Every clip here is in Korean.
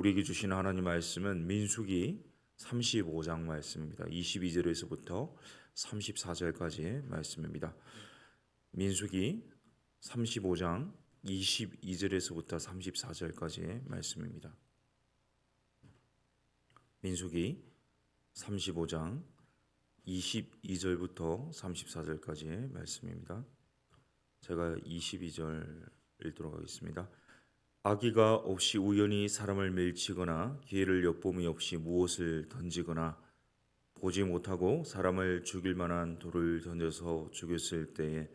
우리에게 주시는 하나님 말씀은 민수기 35장 말씀입니다. 22절에서부터 34절까지의 말씀입니다. 민수기 35장 22절에서부터 34절까지의 말씀입니다. 민수기 35장 22절부터 34절까지의 말씀입니다. 제가 22절 읽도록 하겠습니다. 악의가 없이 우연히 사람을 밀치거나 기회를 엿봄이 없이 무엇을 던지거나 보지 못하고 사람을 죽일 만한 돌을 던져서 죽였을 때에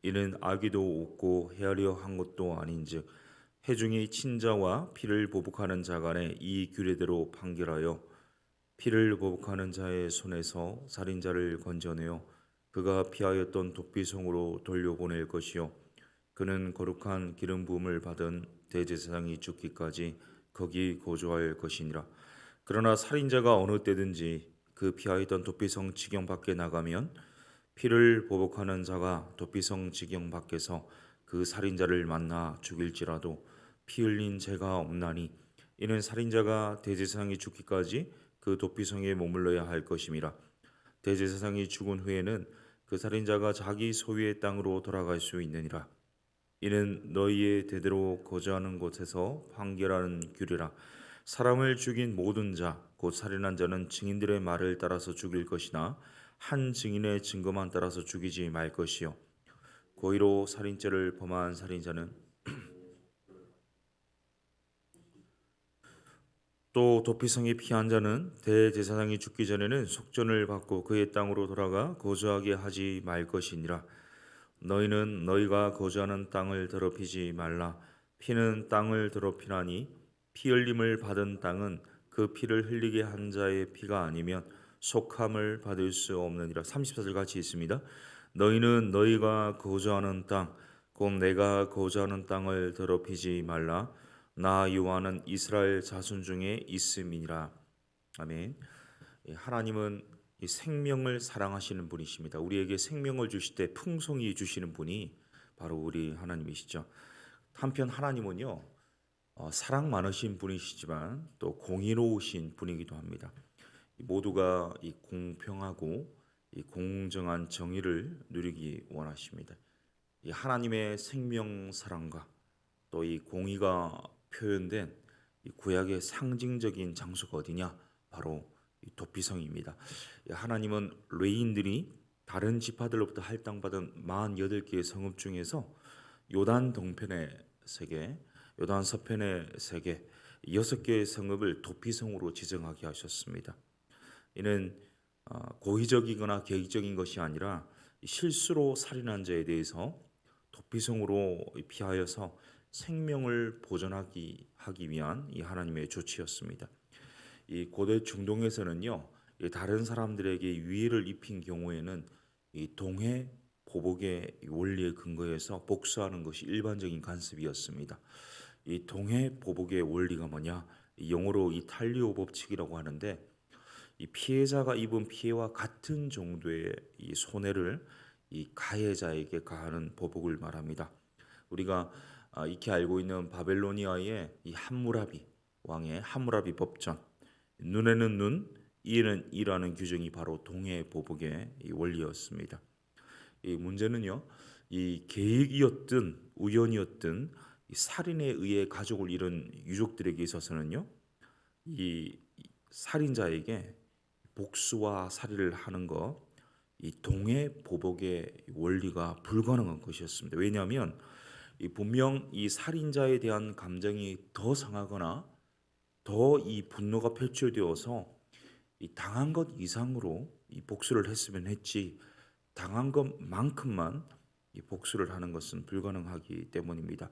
이는 악의도 없고 헤아려 한 것도 아닌즉 해중이 친자와 피를 보복하는 자 간에 이 규례대로 판결하여 피를 보복하는 자의 손에서 살인자를 건져내어 그가 피하였던 도피성으로 돌려보낼 것이요 그는 거룩한 기름 부음을 받은 대제사장이 죽기까지 거기 거주할 것이니라. 그러나 살인자가 어느 때든지 그 피하였던 도피성 지경 밖에 나가면 피를 보복하는 자가 도피성 지경 밖에서 그 살인자를 만나 죽일지라도 피 흘린 죄가 없나니 이는 살인자가 대제사장이 죽기까지 그 도피성에 머물러야 할 것임이라. 대제사장이 죽은 후에는 그 살인자가 자기 소유의 땅으로 돌아갈 수 있느니라. 이는 너희의 대대로 거주하는 곳에서 판결하는 규례라. 사람을 죽인 모든 자 곧 살인한 자는 증인들의 말을 따라서 죽일 것이나 한 증인의 증거만 따라서 죽이지 말 것이요 고의로 살인죄를 범한 살인자는 또 도피성에 피한 자는 대제사장이 죽기 전에는 속전을 받고 그의 땅으로 돌아가 거주하게 하지 말 것이니라. 너희는 너희가 거주하는 땅을 더럽히지 말라. 피는 땅을 더럽히나니 피 흘림을 받은 땅은 그 피를 흘리게 한 자의 피가 아니면 속함을 받을 수 없느니라. 34절 같이 있습니다. 너희는 너희가 거주하는 땅 곧 내가 거주하는 땅을 더럽히지 말라. 나 여호와는 이스라엘 자손 중에 있음이니라. 아멘. 하나님은 이 생명을 사랑하시는 분이십니다. 우리에게 생명을 주실 때 풍성히 주시는 분이 바로 우리 하나님이시죠. 한편 하나님은요 사랑 많으신 분이시지만 또 공의로우신 분이기도 합니다. 모두가 이 공평하고 이 공정한 정의를 누리기 원하십니다. 이 하나님의 생명 사랑과 또 이 공의가 표현된 이 구약의 상징적인 장소가 어디냐? 바로 이 도피성입니다. 하나님은 레인들이 다른 지파들로부터 할당받은 48개의 성읍 중에서 요단 동편의 3개, 요단 서편의 3개, 6개의 성읍을 도피성으로 지정하게 하셨습니다. 이는 고의적이거나 계획적인 것이 아니라 실수로 살인한 자에 대해서 도피성으로 피하여서 생명을 보존하기 위한 이 하나님의 조치였습니다. 이 고대 중동에서는요, 다른 사람들에게 위해를 입힌 경우에는 이 동해 보복의 원리에 근거해서 복수하는 것이 일반적인 관습이었습니다. 이 동해 보복의 원리가 뭐냐? 영어로 이 탈리오 법칙이라고 하는데, 이 피해자가 입은 피해와 같은 정도의 이 손해를 이 가해자에게 가하는 보복을 말합니다. 우리가 익히 알고 있는 바벨로니아의 이 함무라비 왕의 함무라비 법전, 눈에는 눈, 이에는 이라는 규정이 바로 동해 보복의 이 원리였습니다. 이 문제는요, 이 계획이었든 우연이었든 이 살인에 의해 가족을 잃은 유족들에게 있어서는요, 이 살인자에게 복수와 살인을 하는 것, 이 동해 보복의 원리가 불가능한 것이었습니다. 왜냐하면 분명 이 살인자에 대한 감정이 더 상하거나 더 이 분노가 표출되어서 이 당한 것 이상으로 이 복수를 했으면 했지 당한 것만큼만 이 복수를 하는 것은 불가능하기 때문입니다.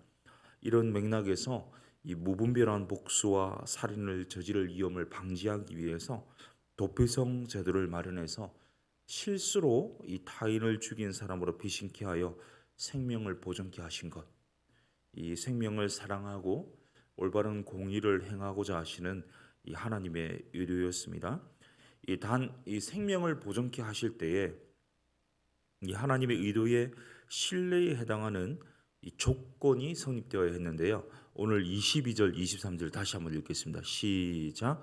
이런 맥락에서 이 무분별한 복수와 살인을 저지를 위험을 방지하기 위해서 도피성 제도를 마련해서 실수로 이 타인을 죽인 사람으로 비신케 하여 생명을 보존케 하신 것, 이 생명을 사랑하고 올바른 공의를 행하고자 하시는 이 하나님의 의도였습니다. 이 생명을 보존케 하실 때에 이 하나님의 의도의 신뢰에 해당하는 이 조건이 성립되어야 했는데요. 오늘 22절, 23절 다시 한번 읽겠습니다. 시작.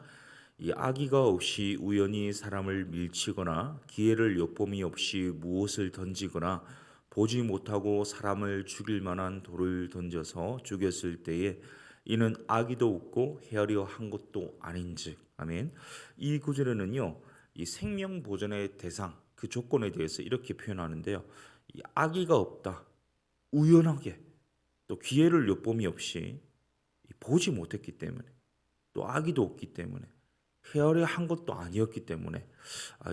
이 악의가 없이 우연히 사람을 밀치거나 기회를 엿봄이 없이 무엇을 던지거나 보지 못하고 사람을 죽일 만한 돌을 던져서 죽였을 때에 이는 악의도 없고 헤아려 한 것도 아닌즉. 아멘. 이 구절에는요, 이 생명 보존의 대상, 그 조건에 대해서 이렇게 표현하는데요. 이 악의가 없다. 우연하게 또 기회를 엿봄이 없이 보지 못했기 때문에 또 악의도 없기 때문에 헤아려 한 것도 아니었기 때문에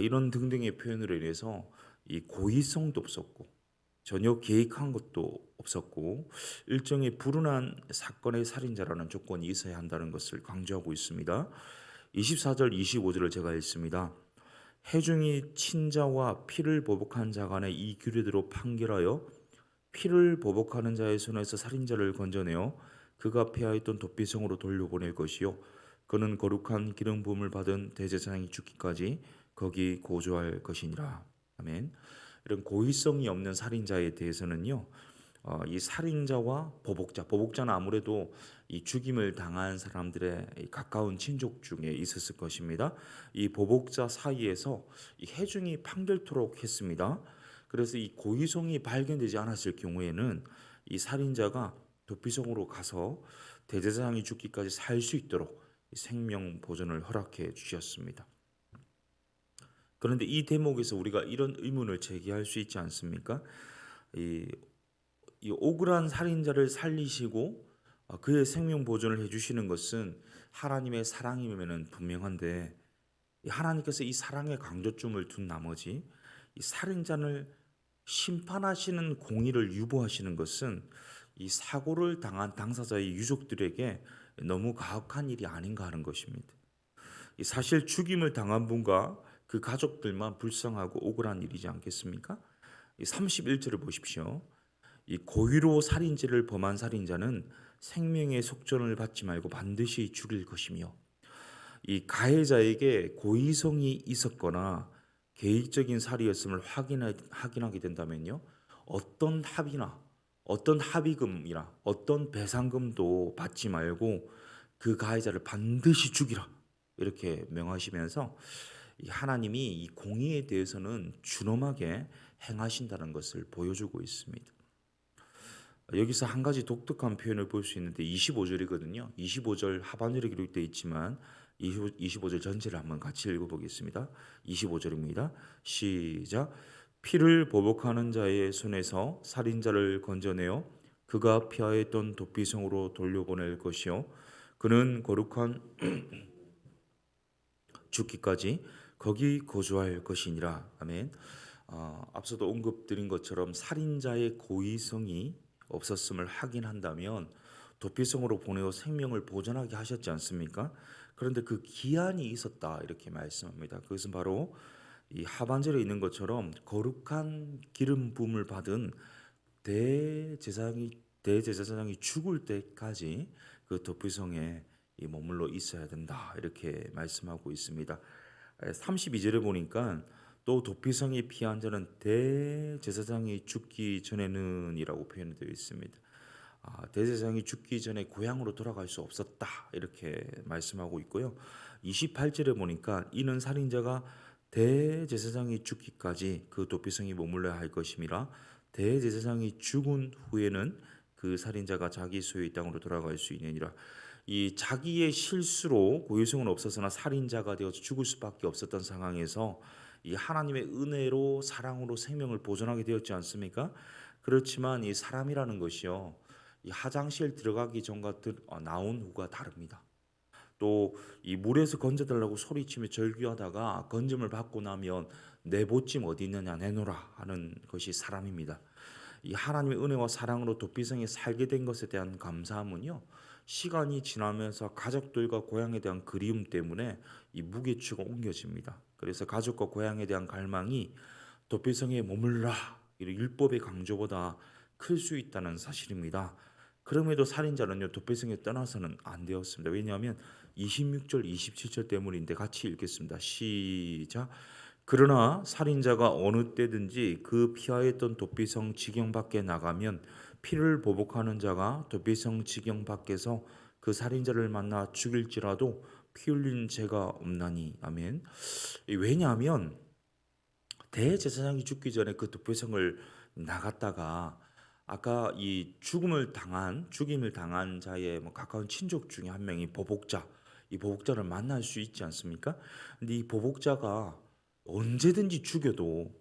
이런 등등의 표현으로 인해서 이 고의성도 없었고 전혀 계획한 것도 없었고 일종의 불운한 사건의 살인자라는 조건이 있어야 한다는 것을 강조하고 있습니다. 24절 25절을 제가 읽습니다. 해중이 친자와 피를 보복한 자 간에 이 규례대로 판결하여 피를 보복하는 자의 손에서 살인자를 건져내어 그가 폐하였던 도피성으로 돌려보낼 것이요 그는 거룩한 기름 부음을 받은 대제사장이 죽기까지 거기 거주할 것이니라. 아멘. 이런 고의성이 없는 살인자에 대해서는요, 이 살인자와 보복자는 아무래도 이 죽임을 당한 사람들의 이 가까운 친족 중에 있었을 것입니다. 이 보복자 사이에서 이 해중이 판결토록 했습니다. 그래서 이 고의성이 발견되지 않았을 경우에는 이 살인자가 도피성으로 가서 대제사장이 죽기까지 살 수 있도록 생명 보존을 허락해 주셨습니다. 그런데 이 대목에서 우리가 이런 의문을 제기할 수 있지 않습니까? 이, 이 억울한 살인자를 살리시고 그의 생명 보존을 해주시는 것은 하나님의 사랑이면 분명한데 하나님께서 이 사랑의 강조점을 둔 나머지 이 살인자를 심판하시는 공의를 유보하시는 것은 이 사고를 당한 당사자의 유족들에게 너무 가혹한 일이 아닌가 하는 것입니다. 사실 죽임을 당한 분과 그 가족들만 불쌍하고 억울한 일이지 않겠습니까? 31절을 보십시오. 이 고의로 살인죄를 범한 살인자는 생명의 속전을 받지 말고 반드시 죽일 것이며 이 가해자에게 고의성이 있었거나 계획적인 살이었음을 확인하게 된다면요, 어떤 합의나 어떤 합의금이나 어떤 배상금도 받지 말고 그 가해자를 반드시 죽이라 이렇게 명하시면서 하나님이 이 공의에 대해서는 준엄하게 행하신다는 것을 보여주고 있습니다. 여기서 한 가지 독특한 표현을 볼 수 있는데 25절이거든요. 25절 하반절에 기록되어 있지만 25절 전체를 한번 같이 읽어보겠습니다. 25절입니다. 시작. 피를 보복하는 자의 손에서 살인자를 건져내어 그가 피하였던 도피성으로 돌려보낼 것이요 그는 거룩한 죽기까지 거기 거주할 것이니라. 아멘. 앞서도 언급드린 것처럼 살인자의 고의성이 없었음을 확인한다면 도피성으로 보내어 생명을 보존하게 하셨지 않습니까? 그런데 그 기한이 있었다 이렇게 말씀합니다. 그것은 바로 이 하반절에 있는 것처럼 거룩한 기름 부음을 받은 대제사장이 죽을 때까지 그 도피성에 이 머물러 있어야 된다 이렇게 말씀하고 있습니다. 32절에 보니까 또 도피성에 피한 자는 대제사장이 죽기 전에는이라고 표현되어 있습니다. 대제사장이 죽기 전에 고향으로 돌아갈 수 없었다 이렇게 말씀하고 있고요. 28절에 보니까 이는 살인자가 대제사장이 죽기까지 그 도피성이 머물러야 할 것임이라 대제사장이 죽은 후에는 그 살인자가 자기 소유의 땅으로 돌아갈 수 있느니라. 이 자기의 실수로 고의성은 없었으나 살인자가 되어서 죽을 수밖에 없었던 상황에서 이 하나님의 은혜로 사랑으로 생명을 보존하게 되었지 않습니까? 그렇지만 이 사람이라는 것이요, 이 화장실 들어가기 전과 나온 후가 다릅니다. 또 이 물에서 건져달라고 소리치며 절규하다가 건짐을 받고 나면 내 보찜 어디 있느냐 내놓으라 하는 것이 사람입니다. 이 하나님의 은혜와 사랑으로 도피성에 살게 된 것에 대한 감사함은요, 시간이 지나면서 가족들과 고향에 대한 그리움 때문에 이 무게추가 옮겨집니다. 그래서 가족과 고향에 대한 갈망이 도피성에 머물라 이런 율법의 강조보다 클 수 있다는 사실입니다. 그럼에도 살인자는요 도피성에 떠나서는 안 되었습니다. 왜냐하면 26절 27절 때문인데 같이 읽겠습니다. 시작. 그러나 살인자가 어느 때든지 그 피하였던 도피성 지경 밖에 나가면 피를 보복하는 자가 도피성 지경 밖에서 그 살인자를 만나 죽일지라도 피 흘린 죄가 없나니. 아멘. 왜냐하면 대제사장이 죽기 전에 그 도피성을 나갔다가 아까 이 죽임을 당한 자의 뭐 가까운 친족 중에 한 명이 보복자, 이 보복자를 만날 수 있지 않습니까? 근데 이 보복자가 언제든지 죽여도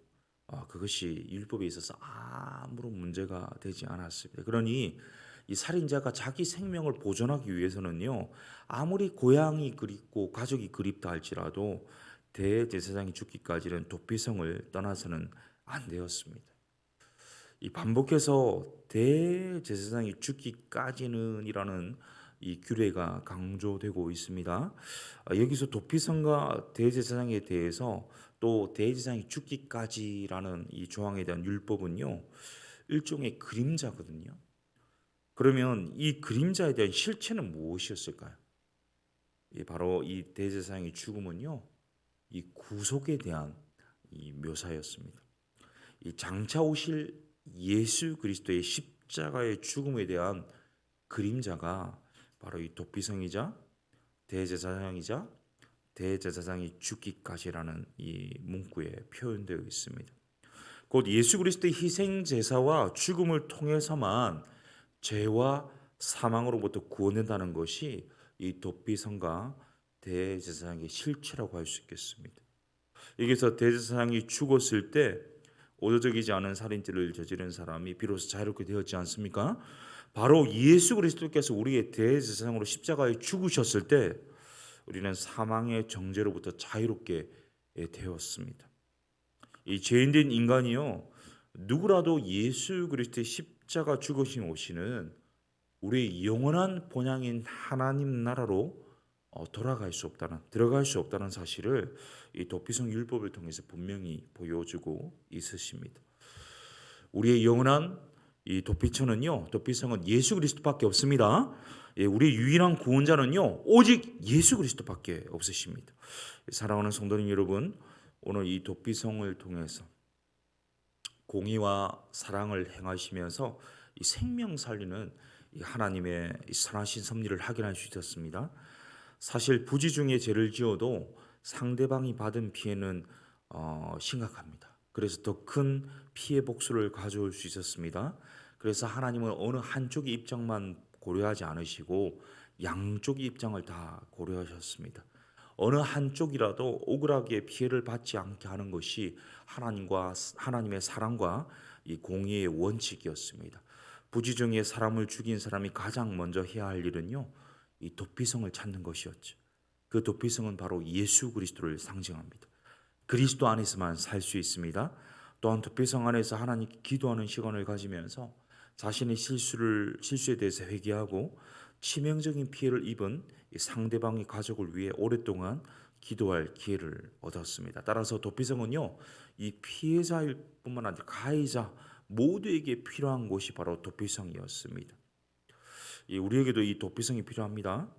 그것이 율법에 있어서 아무런 문제가 되지 않았습니다. 그러니 이 살인자가 자기 생명을 보존하기 위해서는요, 아무리 고향이 그립고 가족이 그립다 할지라도 대제사장이 죽기까지는 도피성을 떠나서는 안 되었습니다. 이 반복해서 대제사장이 죽기까지는이라는 이 규례가 강조되고 있습니다. 여기서 도피성과 대제사장에 대해서 또 대제사장이 죽기까지라는 이 조항에 대한 율법은요, 일종의 그림자거든요. 그러면 이 그림자에 대한 실체는 무엇이었을까요? 바로 이 대제사장의 죽음은요, 이 구속에 대한 이 묘사였습니다. 이 장차 오실 예수 그리스도의 십자가의 죽음에 대한 그림자가 바로 이 도피성이자 대제사장이자 대제사장이 죽기까지라는 이 문구에 표현되어 있습니다. 곧 예수 그리스도의 희생 제사와 죽음을 통해서만 죄와 사망으로부터 구원된다는 것이 이 도피성과 대제사장의 실체라고 할 수 있겠습니다. 여기서 대제사장이 죽었을 때 오도적이지 않은 살인죄를 저지른 사람이 비로소 자유롭게 되었지 않습니까? 바로 예수 그리스도께서 우리의 대제사장으로 십자가에 죽으셨을 때 우리는 사망의 정죄로부터 자유롭게 되었습니다. 이 죄인된 인간이요, 누구라도 예수 그리스도의 십자가 죽으신 오시는 우리의 영원한 본향인 하나님 나라로 들어갈 수 없다는 사실을 이 도피성 율법을 통해서 분명히 보여주고 있으십니다. 우리의 영원한 이 도피성은 예수 그리스도밖에 없습니다. 우리의 유일한 구원자는요, 오직 예수 그리스도밖에 없으십니다. 사랑하는 성도님 여러분, 오늘 이 도피성을 통해서 공의와 사랑을 행하시면서 이 생명 살리는 이 하나님의 이 선하신 섭리를 확인할 수 있었습니다. 사실 부지 중에 죄를 지어도 상대방이 받은 피해는 심각합니다. 그래서 더 큰 피해 복수를 가져올 수 있었습니다. 그래서 하나님은 어느 한쪽의 입장만 고려하지 않으시고 양쪽의 입장을 다 고려하셨습니다. 어느 한쪽이라도 억울하게 피해를 받지 않게 하는 것이 하나님의 사랑과 이 공의의 원칙이었습니다. 부지 중에 사람을 죽인 사람이 가장 먼저 해야 할 일은요, 이 도피성을 찾는 것이었죠. 그 도피성은 바로 예수 그리스도를 상징합니다. 그리스도 안에서만 살 수 있습니다. 또한 도피성 안에서 하나님께 기도하는 시간을 가지면서 자신의 실수에 대해서 회개하고 치명적인 피해를 입은 상대방의 가족을 위해 오랫동안 기도할 기회를 얻었습니다. 따라서 도피성은요, 이 피해자일 뿐만 아니라 가해자 모두에게 필요한 곳이 바로 도피성이었습니다. 우리에게도 이 도피성이 필요합니다.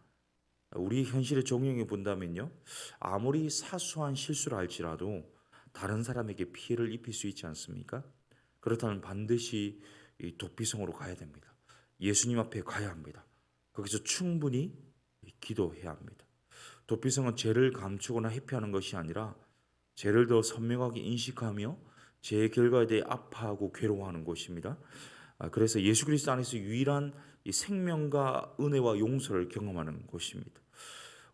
우리 현실에 적용해 본다면요, 아무리 사소한 실수를 할지라도 다른 사람에게 피해를 입힐 수 있지 않습니까? 그렇다면 반드시 이 도피성으로 가야 됩니다. 예수님 앞에 가야 합니다. 거기서 충분히 기도해야 합니다. 도피성은 죄를 감추거나 회피하는 것이 아니라 죄를 더 선명하게 인식하며 죄의 결과에 대해 아파하고 괴로워하는 곳입니다. 그래서 예수 그리스도 안에서 유일한 이 생명과 은혜와 용서를 경험하는 곳입니다.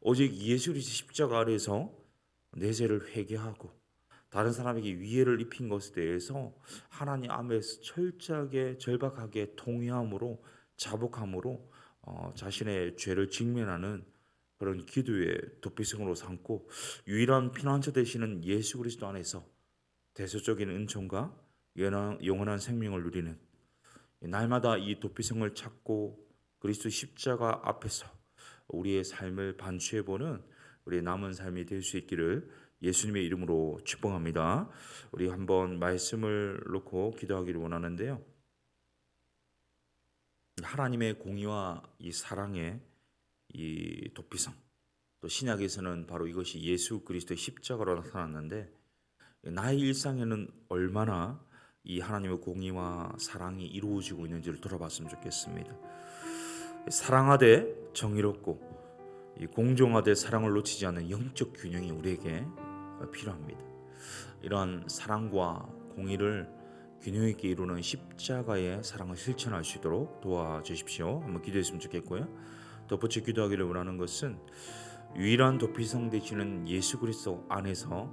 오직 예수 그리스도 십자가 아래에서 내 죄를 회개하고 다른 사람에게 위해를 입힌 것에 대해서 하나님 앞에서 철저하게 절박하게 통회함으로 자복함으로 자신의 죄를 직면하는 그런 기도의 도피성으로 삼고 유일한 피난처 되시는 예수 그리스도 안에서 대속적인 은총과 영원한 생명을 누리는 날마다 이 도피성을 찾고 그리스도 십자가 앞에서 우리의 삶을 반추해보는 우리의 남은 삶이 될 수 있기를 예수님의 이름으로 축복합니다. 우리 한번 말씀을 놓고 기도하기를 원하는데요. 하나님의 공의와 이 사랑의 이 도피성, 또 신약에서는 바로 이것이 예수 그리스도의 십자가로 나타났는데 나의 일상에는 얼마나 이 하나님의 공의와 사랑이 이루어지고 있는지를 돌아봤으면 좋겠습니다. 사랑하되 정의롭고 이 공정하되 사랑을 놓치지 않는 영적 균형이 우리에게 필요합니다. 이러한 사랑과 공의를 균형 있게 이루는 십자가의 사랑을 실천할 수 있도록 도와주십시오. 한번 기도했으면 좋겠고요. 덧붙여 기도하기를 원하는 것은 유일한 도피성 되시는 예수 그리스도 안에서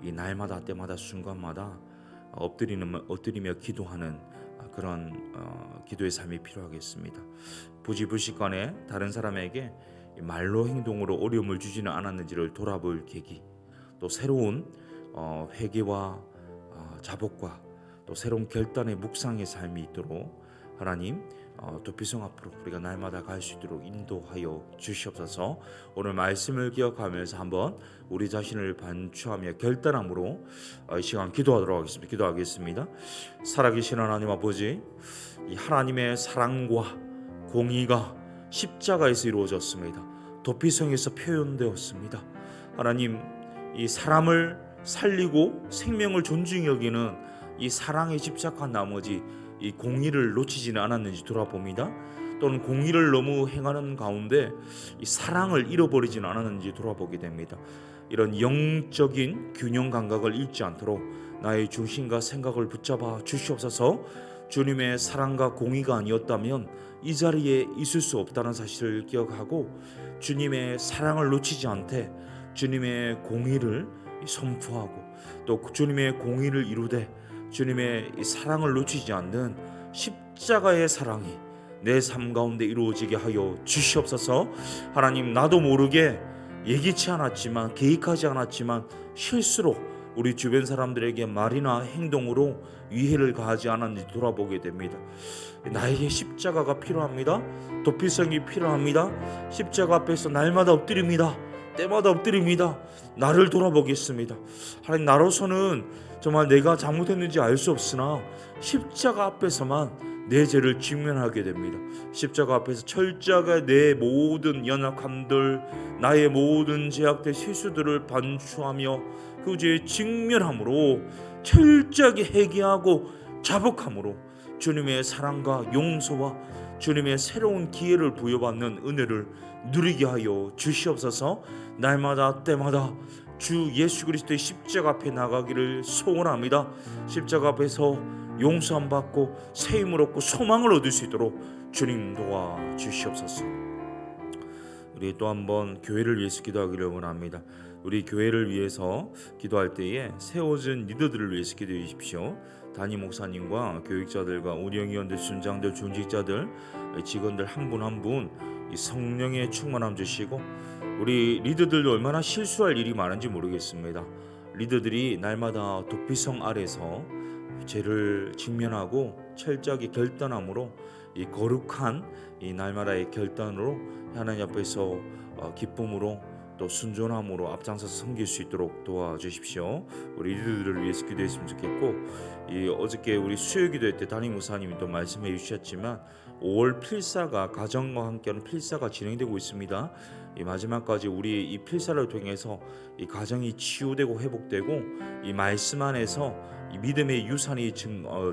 이 날마다 때마다 순간마다 엎드리며 기도하는 그런 기도의 삶이 필요하겠습니다. 부지불식간에 다른 사람에게 말로 행동으로 어려움을 주지는 않았는지를 돌아볼 계기, 또 새로운 회개와 자복과 또 새로운 결단의 묵상의 삶이 있도록 하나님 도피성 앞으로 우리가 날마다 갈 수 있도록 인도하여 주시옵소서. 오늘 말씀을 기억하면서 한번 우리 자신을 반추하며 결단함으로 이 시간 기도하겠습니다. 살아계신 하나님 아버지, 이 하나님의 사랑과 공의가 십자가에서 이루어졌습니다. 도피성에서 표현되었습니다. 하나님, 이 사람을 살리고 생명을 존중히 여기는 이 사랑에 집착한 나머지 이 공의를 놓치지는 않았는지 돌아봅니다. 또는 공의를 너무 행하는 가운데 이 사랑을 잃어버리지는 않았는지 돌아보게 됩니다. 이런 영적인 균형 감각을 잃지 않도록 나의 중심과 생각을 붙잡아 주시옵소서. 주님의 사랑과 공의가 아니었다면 이 자리에 있을 수 없다는 사실을 기억하고 주님의 사랑을 놓치지 않되 주님의 공의를 선포하고 또 주님의 공의를 이루되 주님의 사랑을 놓치지 않는 십자가의 사랑이 내 삶 가운데 이루어지게 하여 주시옵소서. 하나님, 나도 모르게 예기치 않았지만 계획하지 않았지만 실수로 우리 주변 사람들에게 말이나 행동으로 위해를 가하지 않았는지 돌아보게 됩니다. 나에게 십자가가 필요합니다. 도피성이 필요합니다. 십자가 앞에서 날마다 엎드립니다. 때마다 엎드립니다. 나를 돌아보겠습니다. 하나님, 나로서는 정말 내가 잘못했는지 알 수 없으나 십자가 앞에서만 내 죄를 직면하게 됩니다. 십자가 앞에서 철저하게 내 모든 연약함들, 나의 모든 제약된 실수들을 반추하며 그 죄에 직면함으로 철저하게 회개하고 자복함으로 주님의 사랑과 용서와 주님의 새로운 기회를 부여받는 은혜를 누리게 하여 주시옵소서. 날마다 때마다 주 예수 그리스도의 십자가 앞에 나가기를 소원합니다. 십자가 앞에서 용서함 받고 새 힘을 얻고 소망을 얻을 수 있도록 주님 도와 주시옵소서. 우리 또 한번 교회를 위해서 기도하기를 원합니다. 우리 교회를 위해서 기도할 때에 세워진 리더들을 위해서 기도해 주십시오. 담임 목사님과 교육자들과 운영위원들, 순장들, 중직자들, 직원들 한 분 한 분 이 성령의 충만함 주시고, 우리 리더들도 얼마나 실수할 일이 많은지 모르겠습니다. 리더들이 날마다 도피성 아래서 죄를 직면하고 철저하게 결단함으로 이 거룩한 이 날마다의 결단으로 하나님 앞에서 기쁨으로 또 순종함으로 앞장서서 섬길 수 있도록 도와주십시오. 우리 리더들을 위해서 기도했으면 좋겠고, 이 어저께 우리 수요 기도회 때 담임 목사님이 또 말씀해 주셨지만 5월 필사가 가정과 함께하는 필사가 진행되고 있습니다. 이 마지막까지 우리 이 필사를 통해서 이 가정이 치유되고 회복되고 이 말씀 안에서 이 믿음의 유산이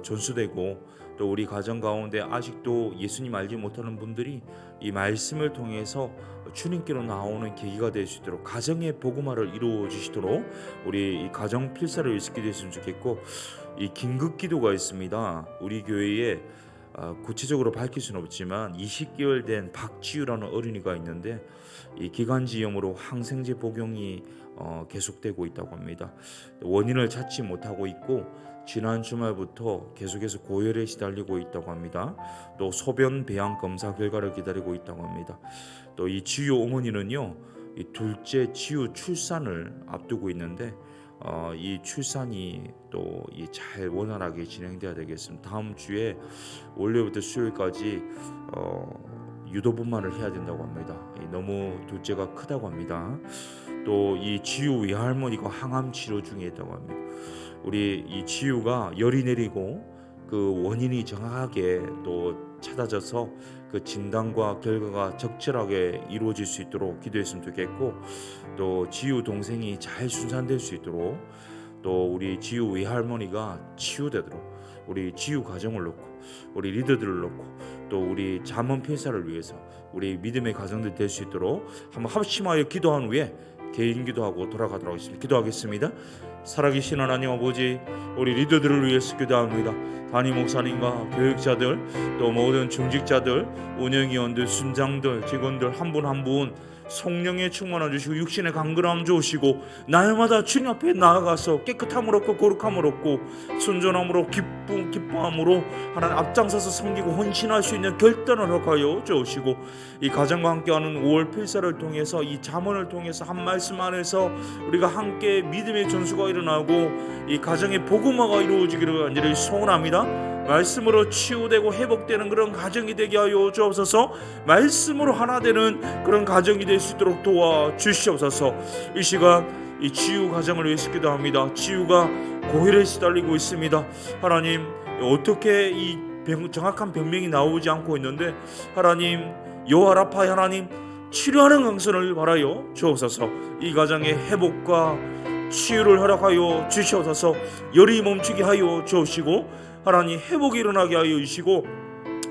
전수되고 또 우리 가정 가운데 아직도 예수님 알지 못하는 분들이 이 말씀을 통해서 주님께로 나오는 계기가 될 수 있도록 가정의 복음화를 이루어 주시도록 우리 이 가정 필사를 위해서 기도했으면 좋겠고, 이 긴급 기도가 있습니다. 우리 교회에 구체적으로 밝힐 수는 없지만 20개월 된 박지유라는 어린이가 있는데 이 기관지염으로 항생제 복용이 계속되고 있다고 합니다. 원인을 찾지 못하고 있고 지난 주말부터 계속해서 고열에 시달리고 있다고 합니다. 또 소변 배양 검사 결과를 기다리고 있다고 합니다. 또 이 지유 어머니는요, 이 둘째 지유 출산을 앞두고 있는데 이 출산이 또 잘 원활하게 진행돼야 되겠습니다. 다음 주에 월요일부터 수요일까지 유도분만을 해야 된다고 합니다. 너무 둘째가 크다고 합니다. 또 이 지유 외할머니가 항암 치료 중에 있다고 합니다. 우리 이 지유가 열이 내리고 그 원인이 정확하게 또 찾아져서 그 진단과 결과가 적절하게 이루어질 수 있도록 기도했으면 좋겠고, 또 지유 동생이 잘 순산될 수 있도록 또 우리 지유 외할머니가 치유되도록 우리 지유 가정을 놓고 우리 리더들을 놓고 또 우리 잠언 필사를 위해서 우리 믿음의 가정들 될 수 있도록 한번 합심하여 기도한 후에 개인 기도하고 돌아가도록 하겠습니다. 기도하겠습니다. 살아계신 하나님 아버지, 우리 리더들을 위해서 기도합니다. 담임 목사님과 교육자들 또 모든 중직자들, 운영위원들, 순장들, 직원들 한 분 한 분 성령에 충만해 주시고 육신의 강건함 주시고 날마다 주님 앞에 나아가서 깨끗함을 얻고 거룩함을 얻고 순전함으로 기뻐함으로 하나님 앞장서서 섬기고 헌신할 수 있는 결단을 허락하여 주시고 이 가정과 함께하는 5월 필사를 통해서 이 잠언을 통해서 한 말씀 안에서 우리가 함께 믿음의 전수가 일어나고 이 가정의 복음화가 이루어지기를 간절히 소원합니다. 말씀으로 치유되고 회복되는 그런 가정이 되게 하여 주옵소서. 말씀으로 하나 되는 그런 가정이 될 수 있도록 도와주시옵소서. 이 시간 이 치유 가정을 위해서 기도합니다. 치유가 고혈에 시달리고 있습니다. 하나님, 어떻게 이 정확한 병명이 나오지 않고 있는데 하나님, 여호와라파 하나님 치료하는 강선을 바라여 주옵소서. 이 가정의 회복과 치유를 허락하여 주시옵소서. 열이 멈추게 하여 주시고 하나님 회복이 일어나게 하여 주시고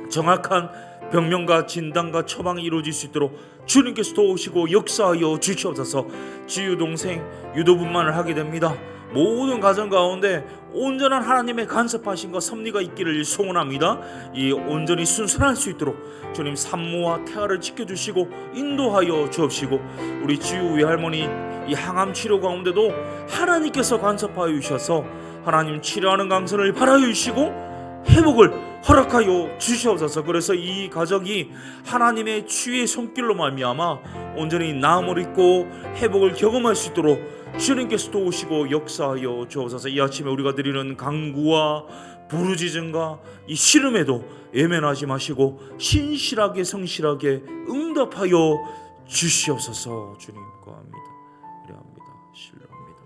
정확한 병명과 진단과 처방이 이루어질 수 있도록 주님께서 도우시고 역사하여 주시옵소서. 지유 동생 유도분만을 하게 됩니다. 모든 가정 가운데 온전한 하나님의 간섭하심과 섭리가 있기를 소원합니다. 이 온전히 순순할 수 있도록 주님 산모와 태아를 지켜주시고 인도하여 주옵시고 우리 지유 외할머니 이 항암 치료 가운데도 하나님께서 간섭하여 주셔서 하나님 치료하는 강선을 바라여 주시고 회복을 허락하여 주시옵소서. 그래서 이 가정이 하나님의 치유의 손길로 말미암아 온전히 나음을 입고 회복을 경험할 수 있도록 주님께서 도우시고 역사하여 주옵소서. 이 아침에 우리가 드리는 간구와 부르짖음과 이 씨름에도 예면하지 마시고 신실하게 성실하게 응답하여 주시옵소서. 주님 구합니다. 기도합니다. 신뢰합니다.